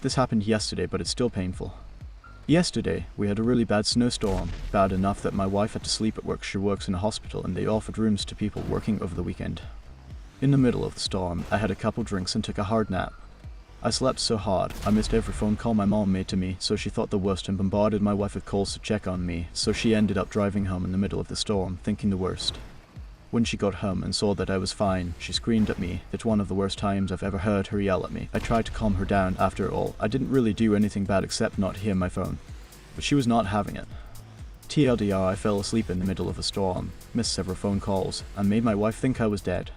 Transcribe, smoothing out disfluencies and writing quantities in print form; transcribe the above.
This happened yesterday, but it's still painful. Yesterday, we had a really bad snowstorm, bad enough that my wife had to sleep at work. She works in a hospital and they offered rooms to people working over the weekend. In the middle of the storm, I had a couple drinks and took a hard nap. I slept so hard, I missed every phone call my mom made to me, so she thought the worst and bombarded my wife with calls to check on me, so she ended up driving home in the middle of the storm, thinking the worst. When she got home and saw that I was fine, she screamed at me. That's one of the worst times I've ever heard her yell at me. I tried to calm her down. After all, I didn't really do anything bad except not hear my phone. But she was not having it. TLDR, I fell asleep in the middle of a storm, missed several phone calls, and made my wife think I was dead.